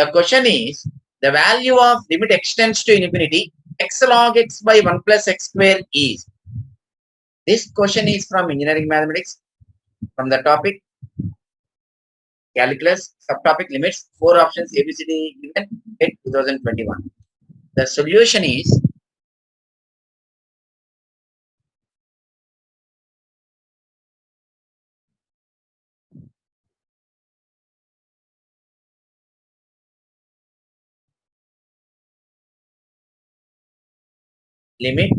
The question is, the value of limit extends to infinity x log x by 1 plus x square is. This question is from engineering mathematics, from the topic calculus, subtopic limits, 4 options ABCD given in 2021. The solution is limit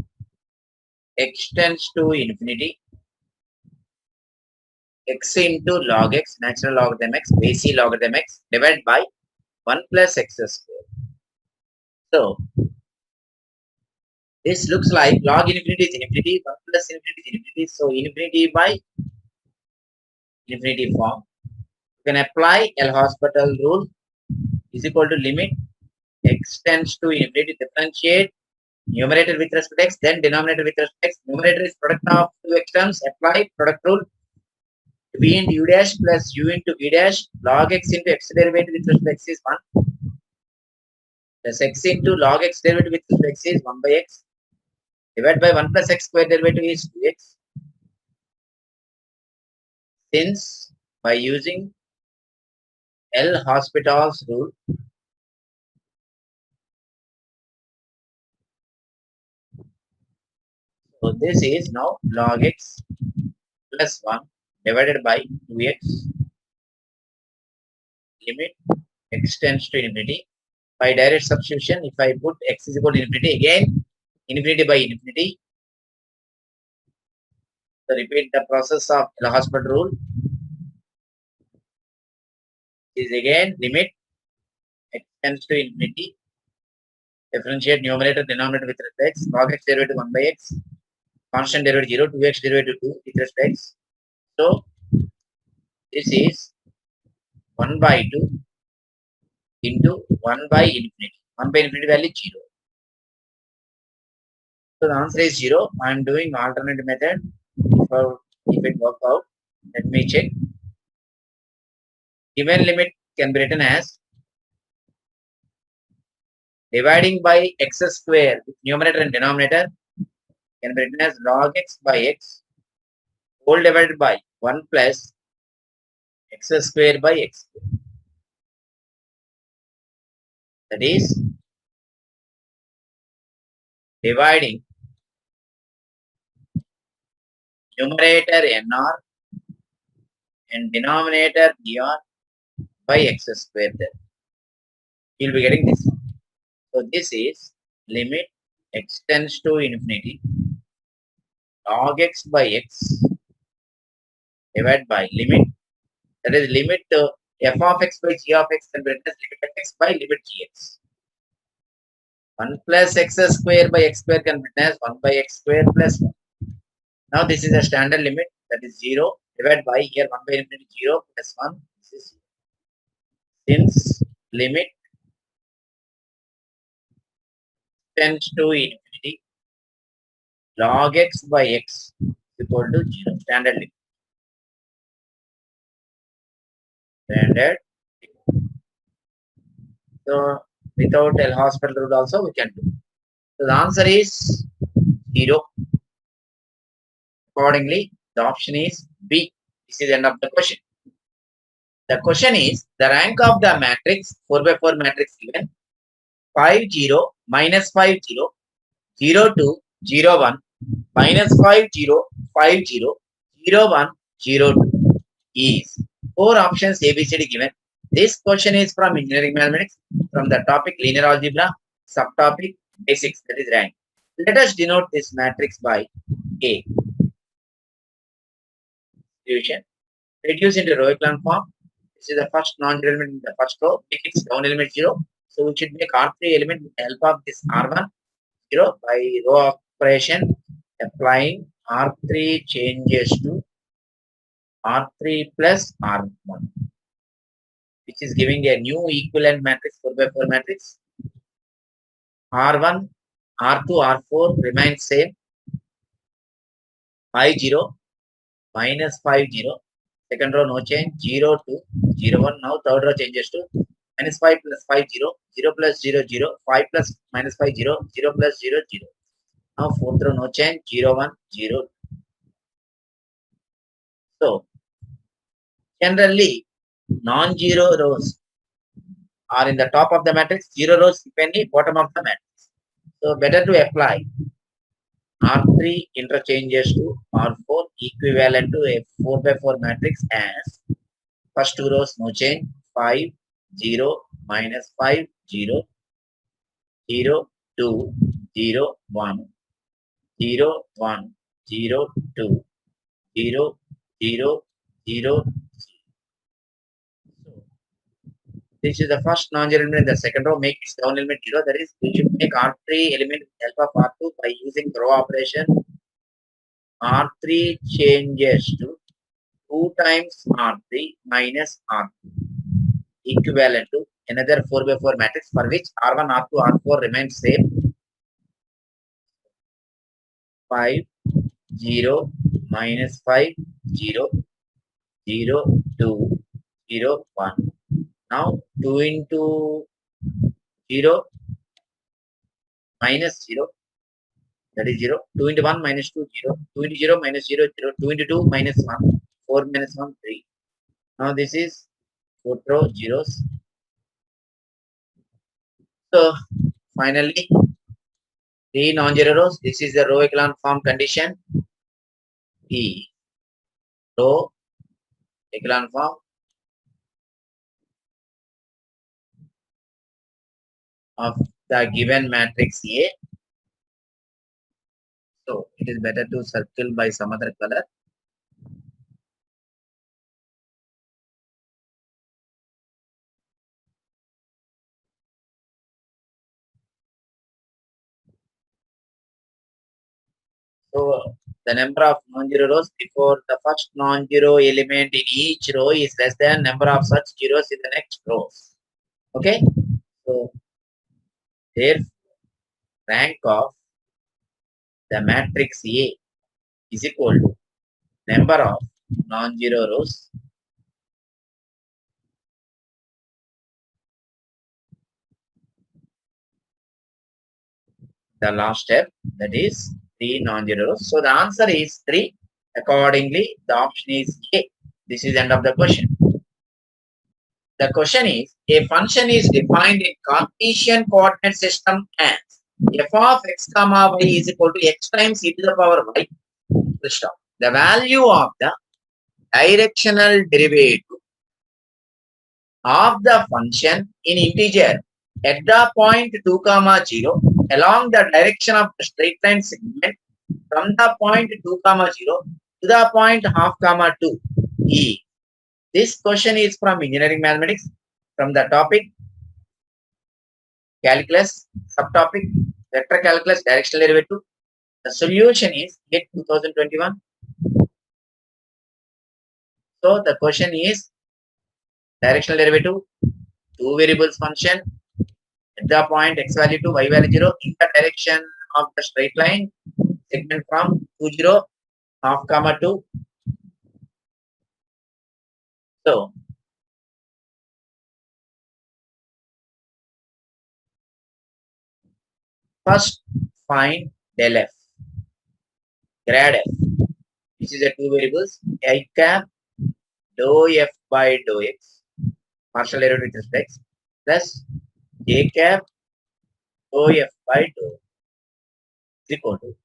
extends to infinity x into log x, natural logarithm x, base logarithm x divided by 1 plus x square. So this looks like log infinity is infinity, 1 plus infinity is infinity. So infinity by infinity form. You can apply L'Hospital rule is equal to limit x tends to infinity, differentiate numerator with respect to x, then denominator with respect to x. Numerator is product of two x terms. Apply product rule. V into u dash plus u into v dash log x into x derivative with respect to x is 1 plus x into log x derivative with respect to x is 1 by x divided by 1 plus x square derivative is 2x. Since by using L'Hospital's rule, so this is now log x plus 1 divided by 2x, limit x tends to infinity. By direct substitution, if I put x is equal to infinity, again infinity by infinity. So repeat the process of L'Hospital rule. Is again limit x tends to infinity. Differentiate numerator denominator with respect to x. Log x derivative 1 by x. Constant derivative 0, 2x derivative 2 with respect to x. So this is 1 by 2 into 1 by infinity. 1 by infinity value 0. So the answer is 0. I am doing alternate method. If it works out, let me check. Given limit can be written as dividing by x square with numerator and denominator can be written as log x by x whole divided by 1 plus x square by x square. That is dividing numerator nr and denominator dr by x square there. You will be getting this. So this is limit x tends to infinity log x by x divided by limit, that is limit f of x by g of x can be written as limit f x by limit gx. 1 plus x square by x square can be written as 1 by x square plus 1. Now this is a standard limit, that is 0 divided by here 1 by infinity 0 plus 1. This is 0. Since limit tends to infinity log x by x is equal to 0. Standard limit. Standard. So without L'Hospital rule also we can do. So the answer is 0. Accordingly, the option is B. This is the end of the question. The question is the rank of the matrix 4 by 4 matrix given 5 0 minus 5 0 0 2 0 1 minus 5 0 5 0 0 1 0 2 is 4 options ABCD given. This question is from engineering mathematics, from the topic linear algebra, subtopic basics, that is rank. Let us denote this matrix by A. Division. Reduce into row echelon form. This is the first non-zero element in the first row. Make its down element 0. So we should make R3 element with the help of this R1 0 by row operation. Applying R3 changes to R3 plus R1, which is giving a new equivalent matrix 4 by 4 matrix. R1, R2, R4 remains same. 5 0 minus 5 0. Second row no change. 0 2 0 1. Now third row changes to minus 5 plus 5 0, 0 plus 0 0, 5 plus minus 5 0, 0 plus 0 0. Now fourth row no change, 0 1 0. So generally non-zero rows are in the top of the matrix, 0 rows depending bottom of the matrix. So better to apply R3 interchanges to R4 equivalent to a 4 by 4 matrix as first two rows no change, 5 0 minus 5 0 0 2 0 1 0 1 0 2 0 0 0. So this is the first non-zero element. The second row make its down element 0. That is, we should make R3 element with help of R2 by using row operation. R3 changes to 2 times R3 minus R2 equivalent to another 4 by 4 matrix for which R1, R2, R4 remains same. 5 0 minus 5 0 0 2 0 1. Now 2 into 0 minus 0, that is 0. 2 into 1 minus 2 0. 2 into 0 minus 0 0. 2 into 2 minus 1. 4 minus 1 3. Now this is 4th row zeros. So finally 3 non-zero rows. This is the row echelon form condition. E row echelon form of the given matrix A. So it is better to circle by some other color. So the number of non-zero rows before the first non-zero element in each row is less than number of such zeros in the next rows. Okay. So their rank of the matrix A is equal to number of non-zero rows the last step, that is 3 non-zero rows. So the answer is 3. Accordingly, the option is A. This is the end of the question. The question is, a function is defined in Cartesian coordinate system as f of x comma y is equal to x times e to the power y. The value of the directional derivative of the function in integer at the point 2 comma 0 along the direction of the straight line segment from the point 2 comma 0 to the point half comma 2 e. This question is from engineering mathematics from the topic calculus, subtopic vector calculus, directional derivative. The solution is GATE 2021. So the question is directional derivative, two variables function at the point x value to y value 0 in the direction of the straight line segment from 2 0 half comma 2. So first find del f, grad f. This is a two variables I cap dou f by dou x, partial derivative with respect, plus j cap dou f by dou is equal to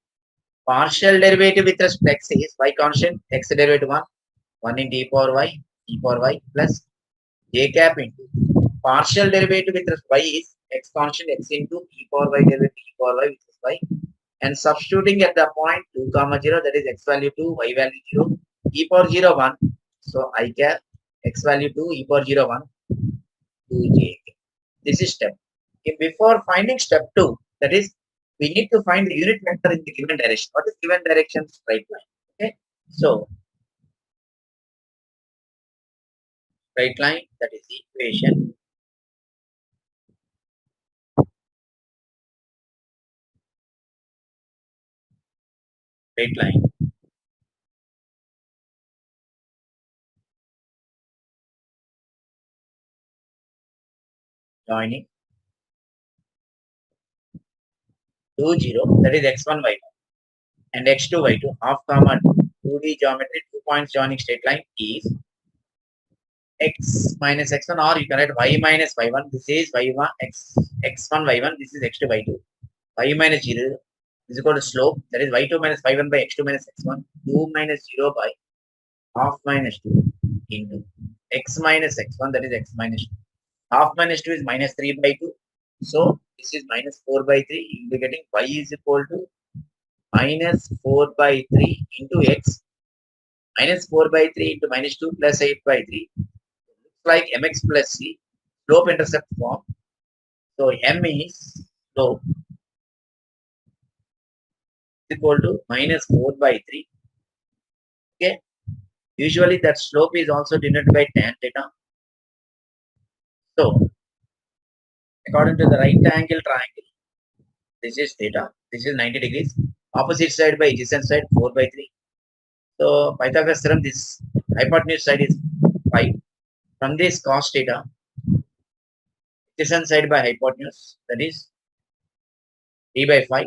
partial derivative with respect to x is y constant, x derivative 1 into e power y plus j cap into partial derivative with respect to y is x constant, x into e power y derivative e power y which is y, and substituting at the point 2 comma 0, that is x value 2 y value 0 e power 0 1. So I cap x value 2 e power 0 1 2 j. This is step. If before finding step 2, that is we need to find the unit vector in the given direction. What is given direction? Straight line. Okay. So straight line, that is equation straight line joining 2, 0, that is x1, y1, and x2, y2, half comma 2D geometry, 2 points joining straight line is x minus x1, or you can write y minus y1. This is y1, x1, y1, this is x2, y2. Y minus 0 is equal to slope, that is y2 minus y1 by x2 minus x1, 2 minus 0 by half minus 2 into x minus x1, that is x minus 2. Half minus 2 is minus 3 by 2. So this is minus 4 by 3. You will be getting y is equal to minus 4 by 3 into x, minus 4 by 3 into minus 2 plus 8 by 3. Looks like mx plus c, slope intercept form. So m is slope is equal to minus 4 by 3. Okay. Usually that slope is also denoted by tan theta. So according to the right angle triangle, this is theta, this is 90 degrees. Opposite side by adjacent side 4 by 3. So Pythagoras theorem, this hypotenuse side is 5. From this cos theta, adjacent side by hypotenuse, that is 3 by 5.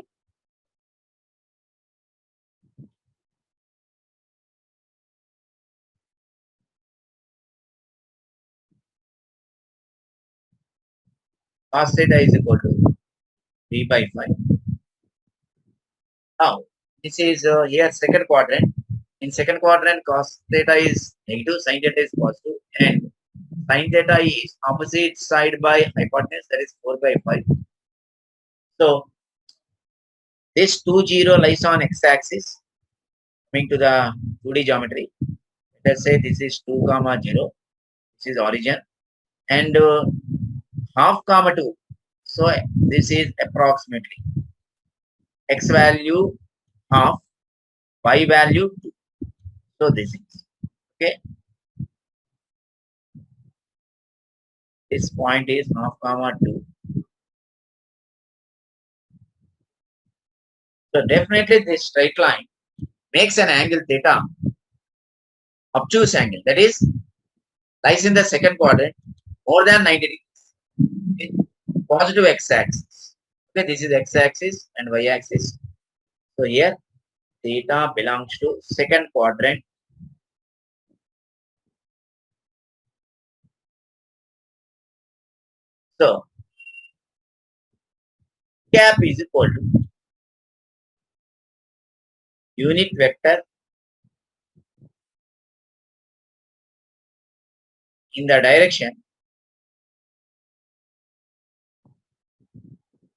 Cos theta is equal to 3 by 5. Now, this is here second quadrant. In second quadrant, cos theta is negative, sin theta is positive, and sin theta is opposite side by hypotenuse, that is 4 by 5. So this 2, 0 lies on x-axis. Coming to the 2D geometry, let us say this is 2 comma 0. This is origin, and half comma 2. So this is approximately x value half, y value 2. So this is okay. This point is half comma 2. So definitely this straight line makes an angle theta, obtuse angle, that is lies in the second quadrant more than 90 degrees. Okay. Positive x-axis. Okay, this is x-axis and y-axis. So here theta belongs to second quadrant. So cap is equal to unit vector in the direction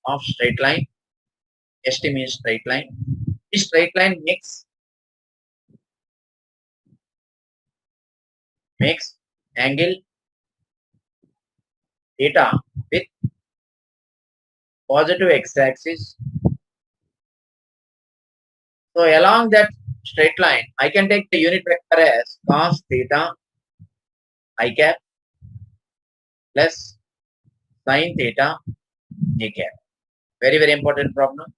of straight line. ST means straight line. This straight line makes angle theta with positive x-axis. So along that straight line, I can take the unit vector as cos theta I cap plus sin theta j cap. Very, very important problem.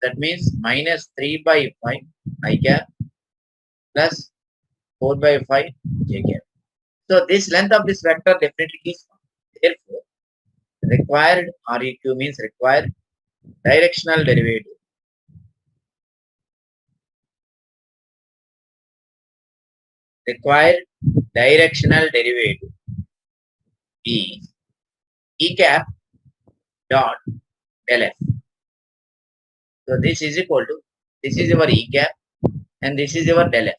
That means minus 3 by 5 I cap plus 4 by 5 j cap. So this length of this vector definitely is 1. Therefore, required REQ means required directional derivative. Required directional derivative is E cap dot del F. So this is equal to, this is your E cap and this is your del F.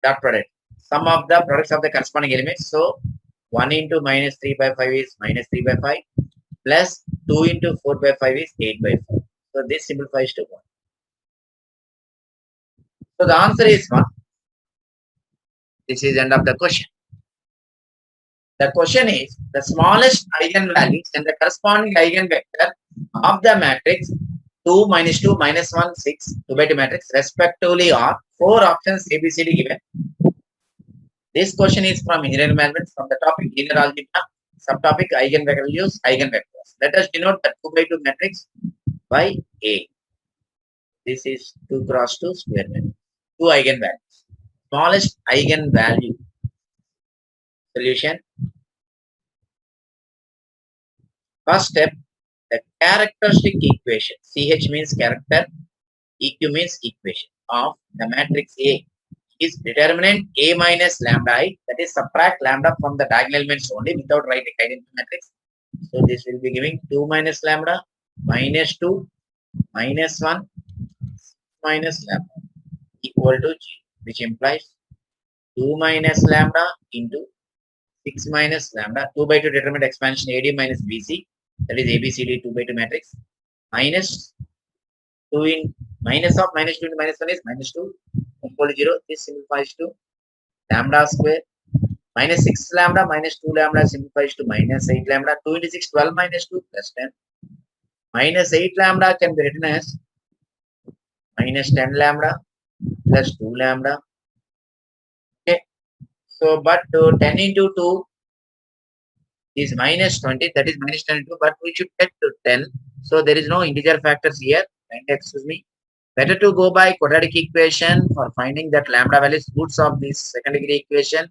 Dot product. Sum of the products of the corresponding elements. So 1 into minus 3 by 5 is minus 3 by 5 plus 2 into 4 by 5 is 8 by 5. So this simplifies to 1. So the answer is 1. This is end of the question. The question is the smallest eigenvalues and the corresponding eigenvector of the matrix 2, minus 2, minus 1, 6, 2 by 2 matrix respectively are 4 options ABCD given. This question is from engineering management from the topic linear algebra, subtopic eigenvalues, eigenvectors. Let us denote the 2 by 2 matrix by A. This is 2 cross 2 square matrix. 2 eigenvalues. Smallest eigenvalue. Solution First step, the characteristic equation. CH means character, EQ means equation of the matrix A is determinant A minus lambda I, that is subtract lambda from the diagonal elements only without writing identity matrix. So this will be giving 2 minus lambda minus 2 minus 1 minus lambda equal to 0, which implies 2 minus lambda into 6 minus lambda, 2 by 2 determinant expansion AD minus BC, that is ABCD 2 by 2 matrix, minus 2 in minus of minus 2 into minus 1 is minus 2 equal to 0. This simplifies to lambda square minus 6 lambda minus 2 lambda simplifies to minus 8 lambda. 2 into 6, 12 minus 2 plus 10. Minus 8 lambda can be written as minus 10 lambda plus 2 lambda. Okay. So, but 10 into 2 is minus 20, that is minus 10 into, but we should get to 10. So, there is no integer factors here. Excuse me. Better to go by quadratic equation for finding that lambda values roots of this second degree equation.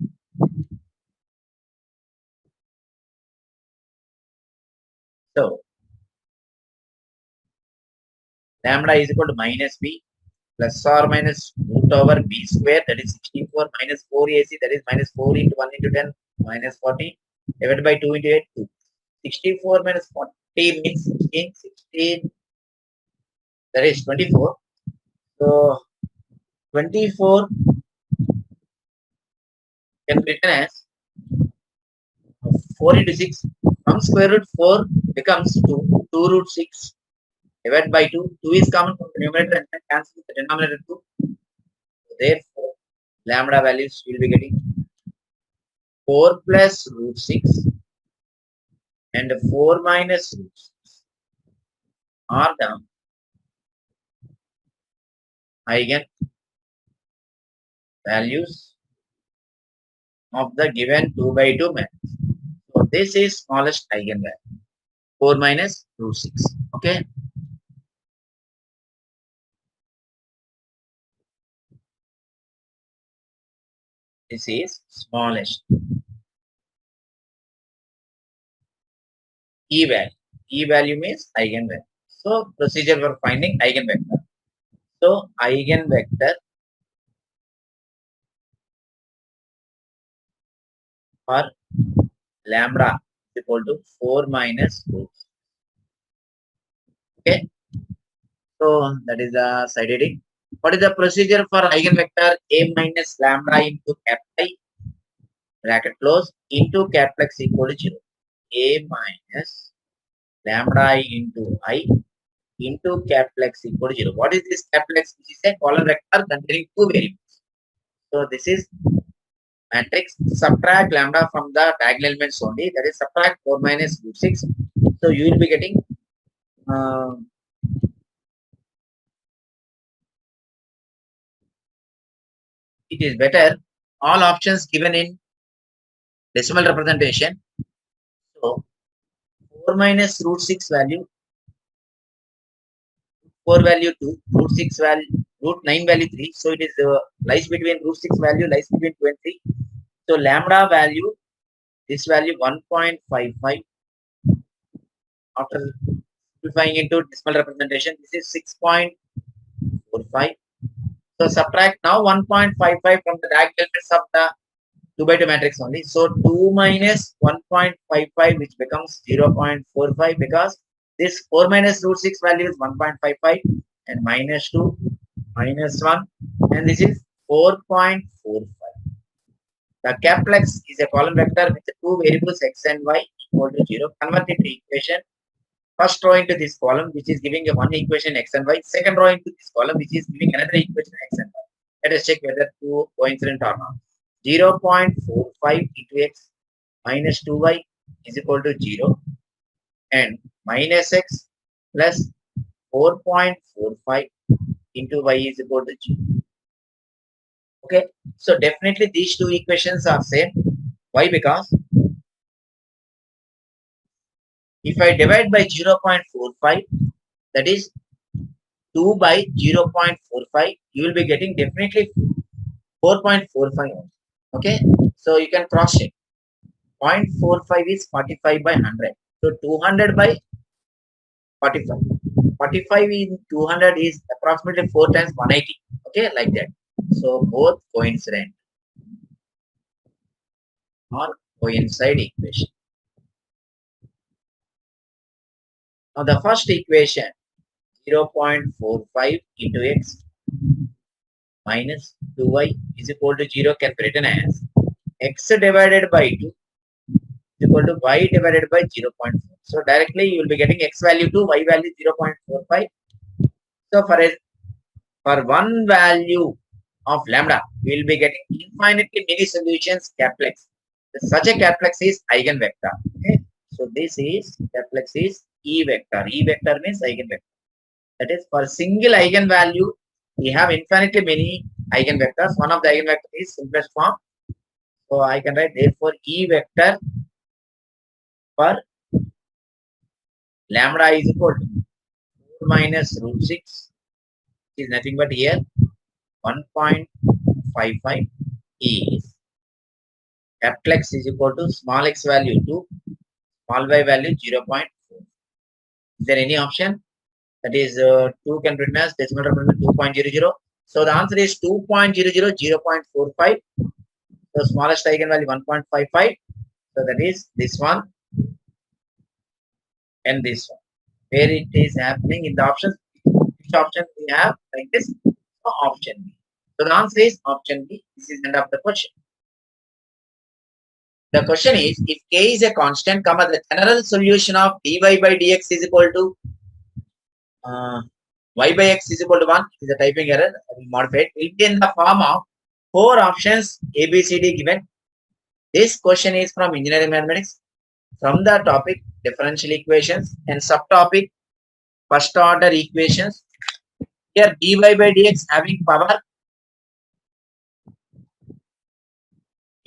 So, lambda is equal to minus b plus or minus root over b square, that is 64 minus 4 AC, that is minus 4 into 1 into 10 minus 40 divided by 2 into 8, 2. 64 minus 40 means 16, 16, that is 24. So 24 can be written as 4 into 6 from square root 4 becomes 2, 2 root 6 divided by 2. 2 is common from the numerator and cancel with the denominator 2. So therefore, lambda values will be getting 4 plus root 6 and 4 minus root 6 are the eigen values of the given 2 by 2 matrix. So this is smallest eigenvalue, 4 minus root 6. Okay. This is smallest E value. E value means eigenvalue. So procedure for finding eigenvector. So eigenvector for lambda is equal to 4 minus root. Okay. So that is the side heading. What is the procedure for eigenvector A minus lambda into capital I bracket close into capital X equal to 0. A minus lambda I into I into capital X equal to 0. What is this capital X? Which is a column vector containing two variables. So this is matrix. Subtract lambda from the diagonal elements only. That is subtract 4 minus root 6. So you will be getting it is better all options given in decimal representation. So 4 minus root 6 value, 4 value 2, root 6 value, root 9 value 3. So it is lies between root 6 value, lies between 2 and 3. So lambda value, this value 1.55. After simplifying into decimal representation, this is 6.45. So subtract now 1.55 from the diagonal elements of the 2 by 2 matrix only. So 2 minus 1.55, which becomes 0.45, because this 4 minus root 6 value is 1.55 and minus 2 minus 1, and this is 4.45. The capital X is a column vector with two variables x and y equal to 0. Convert it to equation. First row into this column, which is giving a one equation x and y. Second row into this column, which is giving another equation x and y. Let us check whether two coincident or not. 0.45 into x minus 2y is equal to 0, and minus x plus 4.45 into y is equal to 0. Okay, so definitely these two equations are same. Why? Because if I divide by 0.45, that is 2 by 0.45, you will be getting definitely 4.45. Okay, so you can cross check. 0.45 is 45 by 100. So 200 by 45. 45 in 200 is approximately 4 times 180. Okay, like that. So both coincident or coincide equation. Now the first equation 0.45 into x minus 2y is equal to 0 can be written as x divided by 2 is equal to y divided by 0.4. So directly you will be getting x value 2, y value 0.45. So for one value of lambda, we will be getting infinitely many solutions complex. Such a complex is eigenvector. Okay. So this is complex is E vector. E vector means eigenvector. That is for single eigenvalue, we have infinitely many eigenvectors. One of the eigenvector is simplest form. So I can write therefore E vector for lambda is equal to 4 minus root 6 is nothing but here 1.55 is capital X is equal to small x value 2, small y value 0.4. Is there any option? That is 2 can be written as decimal represent 2.00. So the answer is 2.00, 0.45. So smallest eigenvalue 1.55. So that is this one and this one. Where it is happening in the options, which option we have like this? So option B. So the answer is option B. This is the end of the question. The question is, if k is a constant, comma, the general solution of dy by dx is equal to y by x is equal to 1 is a typing error. I will modify it. It will be in the form of 4 options A, B, C, D given. This question is from engineering mathematics from the topic differential equations and subtopic first order equations. Here dy by dx having power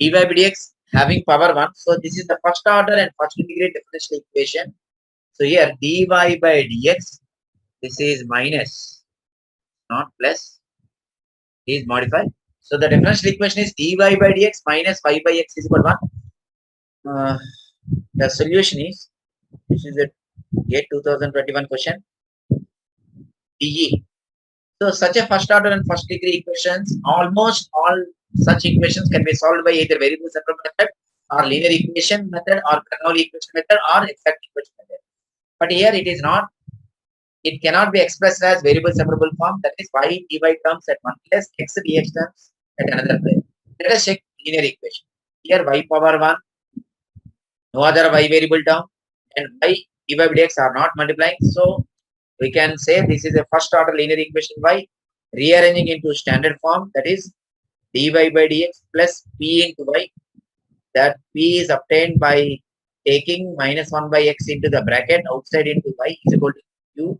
dy by dx having power 1. So this is the first order and first degree differential equation. So here dy by dx, this is minus, not plus, is modified. So the differential equation is dy by dx minus y by x is equal to 1. The solution is, this is a GATE 2021 question, dE. So such a first order and first degree equations, almost all such equations can be solved by either variable separable method or linear equation method or Bernoulli equation method or exact equation method. But here it is not. It cannot be expressed as variable separable form. That is y dy terms at one place, x dx terms at another place. Let us check linear equation. Here y power 1, no other y variable term, and y dy by dx are not multiplying. So we can say this is a first order linear equation by rearranging into standard form, that is dy by dx plus p into y. That p is obtained by taking minus 1 by x into the bracket outside into y is equal to q.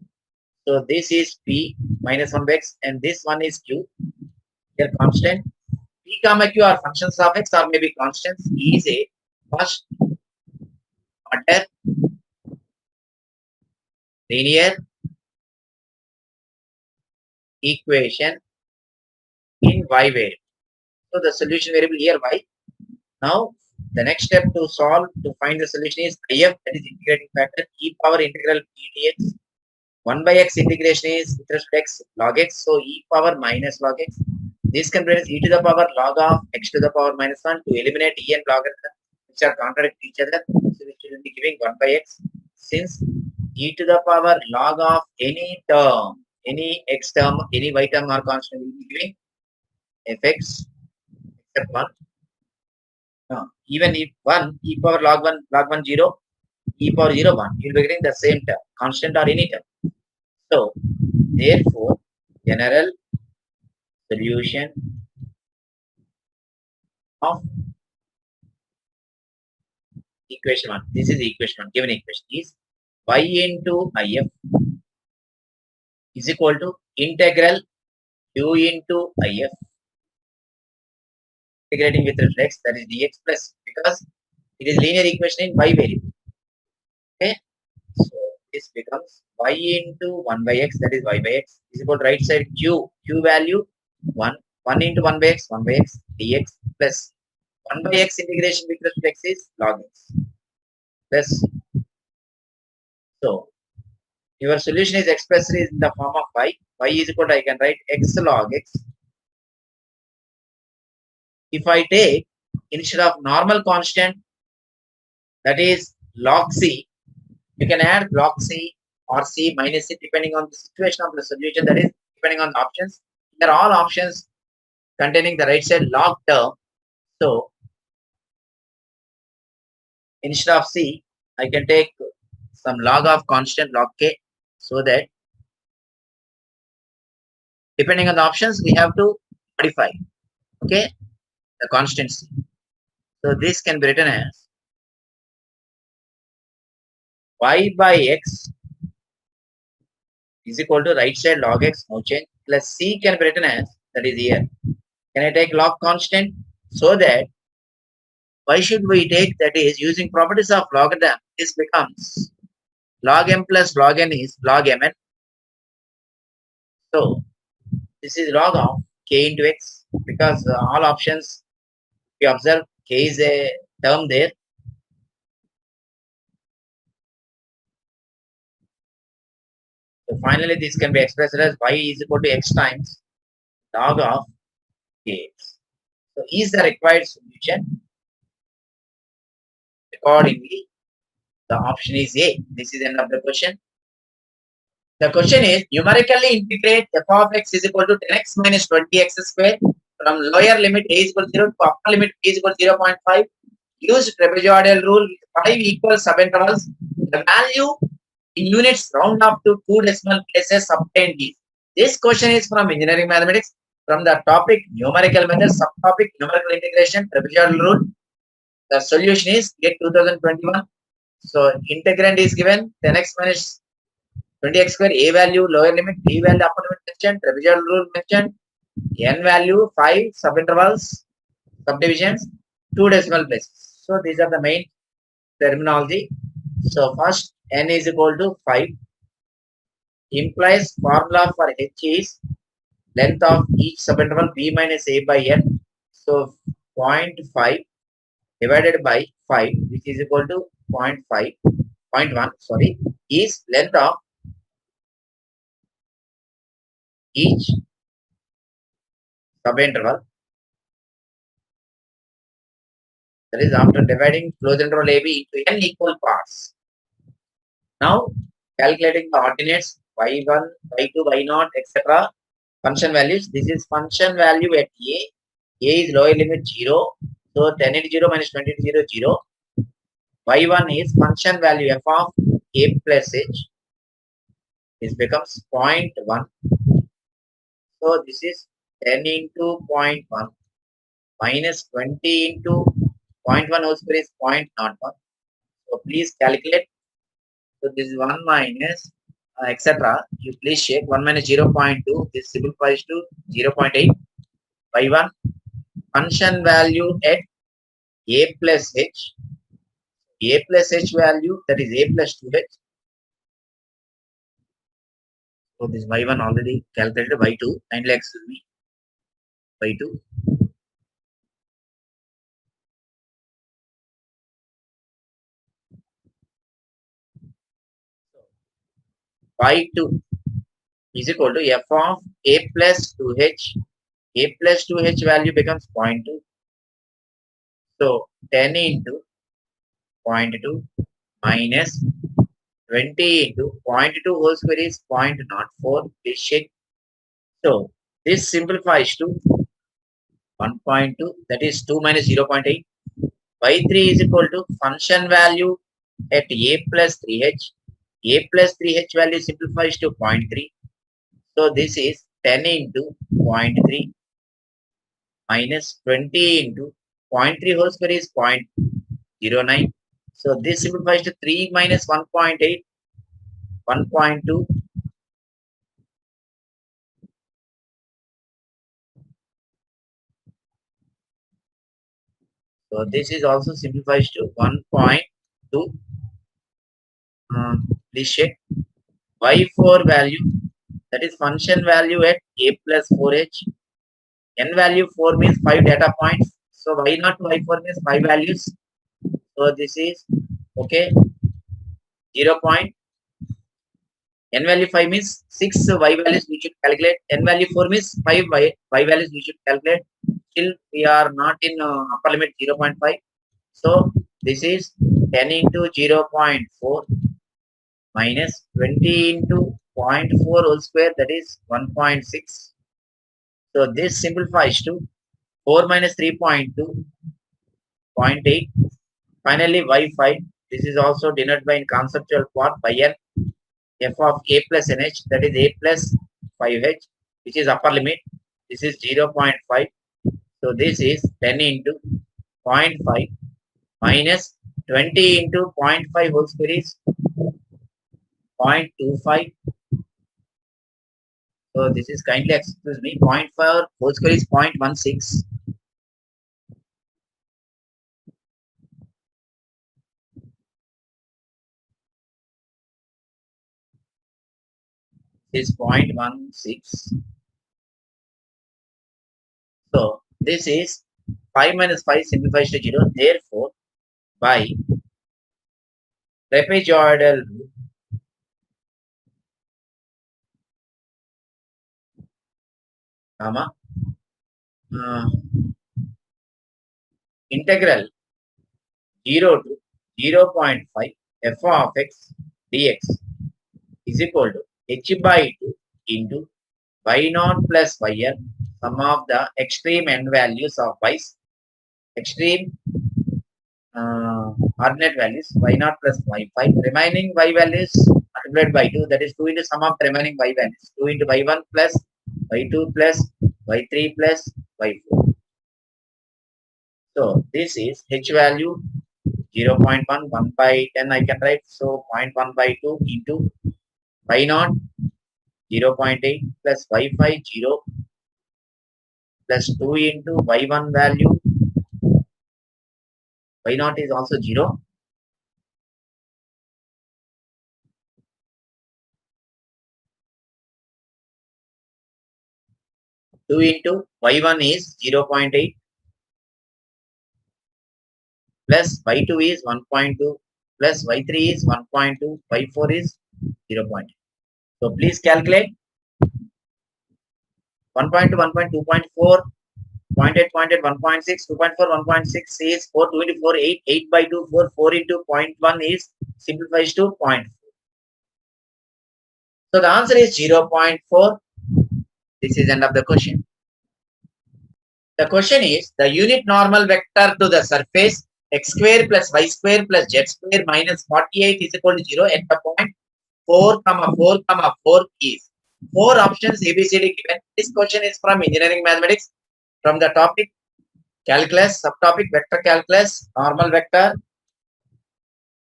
So this is p minus 1 by x and this one is q. Here constant. P comma q are functions of x or maybe constants. E is a first order linear equation in y variable. So the solution variable here y. Now the next step to solve to find the solution is if, that is integrating factor, e power integral p dx. 1 by x integration is with respect to x log x. So e power minus log x. This can be written as e to the power log of x to the power minus 1 to eliminate e and logarithm which are contradict each other. So we should be giving 1 by x. Since e to the power log of any term, any x term, any y term or constant, we will be giving fx except 1. No, even if 1, e power log 1 0, e power 0 1, you will be getting the same term, constant or any term. So therefore general solution of equation 1, this is equation 1, given equation is y into if is equal to integral q into if integrating with reflex, that is dx plus, because it is linear equation in y variable. Okay, so this becomes y into 1 by x, that is y by x is equal to right side q value 1 into 1 by x, 1 by x dx plus 1 by x integration with respect to x is log x plus So your solution is expressed in the form of y. Y is equal to, I can write x log x. If I take instead of normal constant, that is log c, you can add log c or c minus c depending on the situation of the solution, that is depending on the options. Here all options containing the right side log term. So instead of c, I can take some log of constant log k, so that depending on the options we have to modify, okay, the constant c. So this can be written as y by x is equal to right side log x, no change, plus c can be written as, that is here. Can I take log constant? So that why should we take, that is using properties of logarithm, this becomes log m plus log n is log mn. So this is log of k into x, because all options we observe k is a term there. So finally this can be expressed as y is equal to x times log of kx. So is the required solution? Accordingly, the option is A. This is the end of the question. The question is numerically integrate f of x is equal to 10x minus 20x square from lower limit a is equal to 0 to upper limit b is equal to 0.5. Use trapezoidal rule with 5 equal subintervals. The value in units round up to 2 decimal places obtained is. This question is from engineering mathematics, from the topic numerical method, subtopic numerical integration, trapezoidal rule. The solution is GATE 2021. So integrand is given 10x minus 20x square, a value lower limit, b value upper limit mentioned, trapezoidal rule mentioned, n value 5 subintervals, subdivisions, 2 decimal places. So these are the main terminology. So first n is equal to 5, implies formula for h is length of each subinterval b minus a by n. So 0.5 divided by 5, which is equal to 0.5, 0.1, sorry, is length of each subinterval. That is after dividing closed interval AB into n equal parts. Now calculating the ordinates y1, y2, y0, etc. Function values. This is function value at A. A is lower limit 0. So 10 into 0 minus 20 into 0, 0. Y1 is function value f of A plus h. This becomes 0.1. So this is 10 into 0.1 minus 20 into 0.1 whole square is 0.01. So please calculate. So this is 1 minus etc. You please check 1 minus 0.2. This simplifies to 0.8 by 1. Function value at a plus h. A plus h value, that is a plus 2h. So this y1 already calculated, y2. Kindly excuse me. Y2. Y2 is equal to f of a plus 2h. A plus 2h value becomes 0.2. So 10 into 0.2 minus 20 into 0.2 whole square is 0.04. Please check. So this simplifies to 1.2, that is 2 minus 0.8. Y3 is equal to function value at a plus 3h. A plus 3h value simplifies to 0.3. So this is 10 into 0.3 minus 20 into 0.3 whole square is 0.09. So this simplifies to 3 minus 1.8, 1.2. So this is also simplifies to 1.2. Please check. Y4 value, that is function value at a plus 4h. N value 4 means 5 data points. So y0 to y4 means 5 values. So this is okay 0.0. n value 5 means 6 y values we should calculate. N value 4 means 5 y values we should calculate. Still we are not in upper limit 0.5. So this is 10 into 0.4 minus 20 into zero point 0.4 whole square, that is 1.6. So this simplifies to 4 minus 3.2, 0.8. Finally y5, this is also denoted by in conceptual part by n f of a plus nh, that is a plus 5h, which is upper limit. This is 0.5. So this is 10 into 0.5 minus 20 into 0.5 whole square is 0.25. So this is, kindly excuse me, 0.4 whole square is 0.16. This is 0.16. So this is 5 minus 5 simplifies to 0. Therefore, by trapezoidal rule, comma, uh, integral 0 to 0.5 f of x dx is equal to h by 2 into y naught plus yn, sum of the extreme n values of y's, extreme ordinate values y naught plus y5, remaining y values multiplied by 2, that is 2 into sum of the remaining y values, 2 into y1 plus y2 plus y3 plus y4. So this is h value 0.1, 1 by 10 I can write. So 0.1 by 2 into y naught 0.8 plus y5 0 plus 2 into y1 value, y naught is also 0, two into y1 is 0.8 plus y2 is 1.2 plus y3 is 1.2, y4 is 0.8. So please calculate 1.2, 1.2, 2.4, 0.8, 0.8, 1.6, 2.4, 1.6 is 4, 2 into 4, 8, 8 by 2, 4, 4 into 0.1 is simplifies to 0.4. So the answer is 0.4. This is end of the question. The question is the unit normal vector to the surface x square plus y square plus z square minus 48 is equal to 0 at the point 4, 4, 4 is. 4 options ABCD given. This question is from engineering mathematics, from the topic calculus, subtopic vector calculus, normal vector.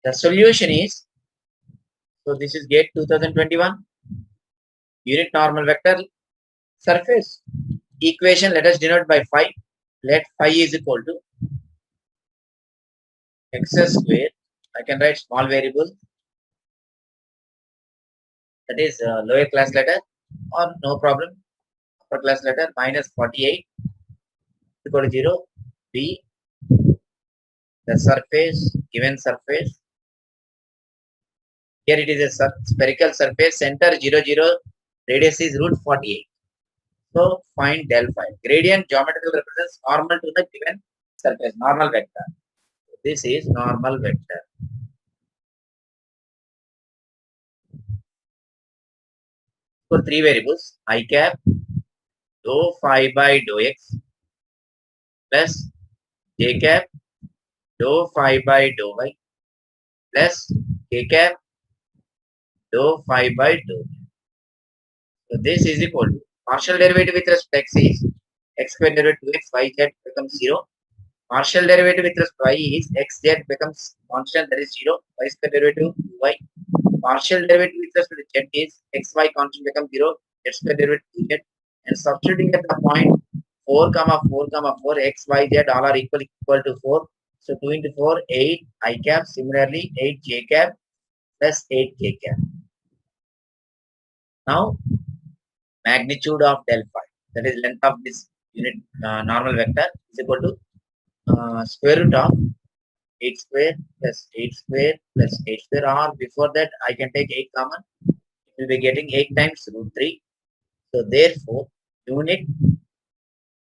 The solution is, so this is GATE 2021, unit normal vector surface equation. Let us denote by phi. Let phi is equal to x square. I can write small variable, that is lower class letter, or no problem, upper class letter, minus 48 equal to 0. B, the surface, given surface. Here it is a spherical surface, center 0, 0, radius is root 48. So find del phi. Gradient geometrical represents normal to the given surface, normal vector. This is normal vector. For three variables, I cap dou phi by dou x plus j cap dou phi by dou y plus k cap dou phi by dou. So this is equal to partial derivative with respect to x is x square derivative to x, y z becomes 0. Partial derivative with respect to y is x z becomes constant, that is 0. Y square derivative to y. Partial derivative with respect to z is x y constant becomes 0. Z square derivative to z. And substituting at the point 4, 4, 4, x, y, z all are equal to 4. So 2 into 4, 8 I cap. Similarly, 8 j cap plus 8 k cap. Now, magnitude of del phi, that is length of this unit normal vector, is equal to square root of 8 square plus 8 square plus 8 square, or before that I can take 8 common. you will be getting 8 times root 3. So therefore, unit,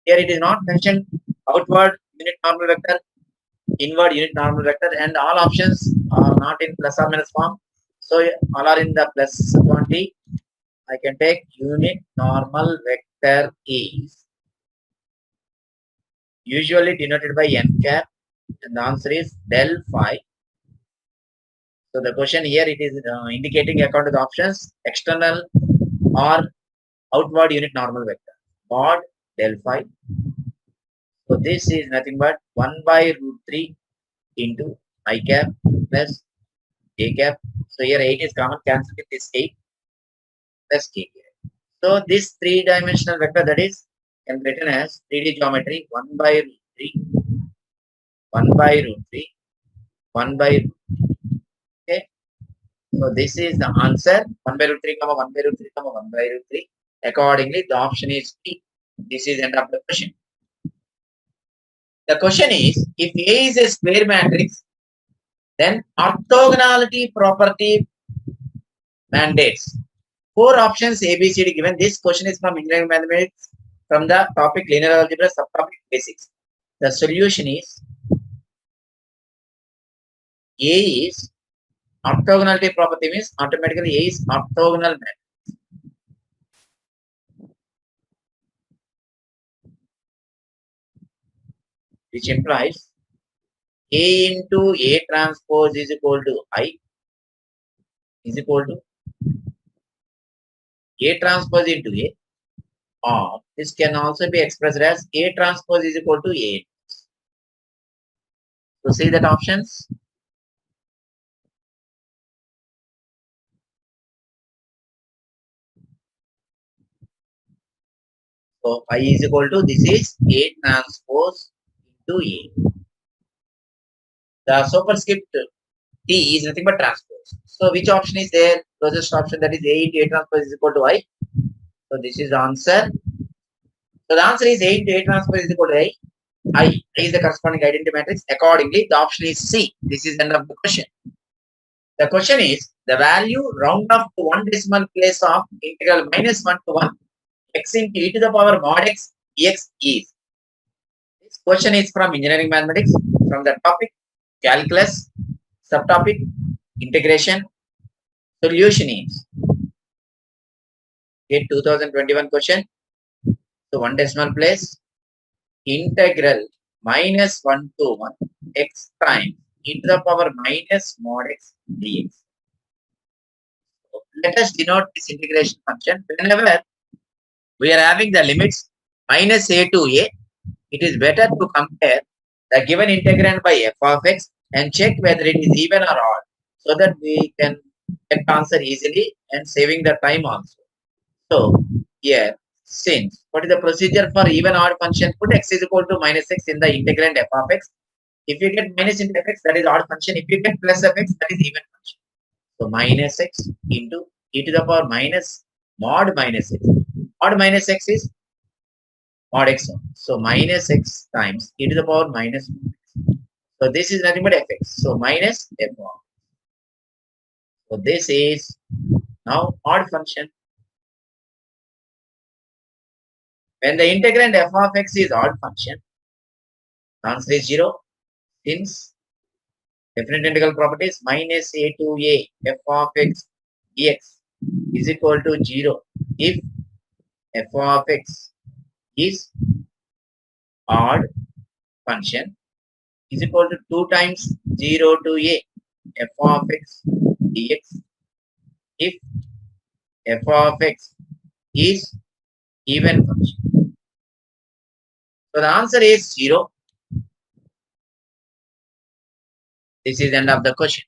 here it is not mentioned outward unit normal vector, inward unit normal vector, and all options are not in plus or minus form. So all are in the plus quantity. I can take unit normal vector is usually denoted by n cap, and the answer is del phi. So the question here, it is indicating according to the options external or outward unit normal vector mod del phi. So this is nothing but 1 by root 3 into I cap plus a cap. So here 8 is common, cancel with this 8 plus k cap. So this three-dimensional vector, that is can be written as 3D geometry 1 by root 3, 1 by root 3, 1 by root. Okay. So this is the answer 1 by root 3, 1 by root 3, 1 by root 3. Accordingly, the option is D. This is end of the question. The question is, if A is a square matrix, then orthogonality property mandates 4 options A, B, C, D given. This question is from engineering mathematics from the topic linear algebra subtopic basics. The solution is A is orthogonality property, means automatically A is orthogonal matrix, which implies A into A transpose is equal to I is equal to A transpose into A, or this can also be expressed as A transpose is equal to A. So see that options. So I is equal to, this is A transpose into A. The superscript T is nothing but transpose. So which option is there? Closest option, that is A into A transpose is equal to I. So this is the answer. So the answer is A into A transpose is equal to I. I is the corresponding identity matrix. Accordingly, the option is C. This is the end of the question. The question is, the value round off to one decimal place of integral minus 1 to 1 x into e to the power mod x dx is. This question is from engineering mathematics from the topic calculus, subtopic integration. Solution is GATE 2021 question. So one decimal place, integral minus 1 to 1 x times e to the power minus mod x dx. So let us denote this integration function. Whenever we are having the limits minus a to a, it is better to compare the given integrand by f of x and check whether it is even or odd, so that we can get answer easily and saving the time also. So here, since what is the procedure for even odd function, put x is equal to minus x in the integrand f of x. If you get minus into fx, that is odd function. If you get plus fx, that is even function. So minus x into e to the power minus mod minus x. Mod minus x is mod x. So minus x times e to the power minus mod x. So this is nothing but fx. So minus f of. So this is now odd function. When the integrand f of x is odd function, answer is 0. Since definite integral properties, minus a to a f of x dx is equal to 0 if f of x is odd function, is equal to 2 times 0 to a f of x dx if f of x is even function. So the answer is 0. This is the end of the question.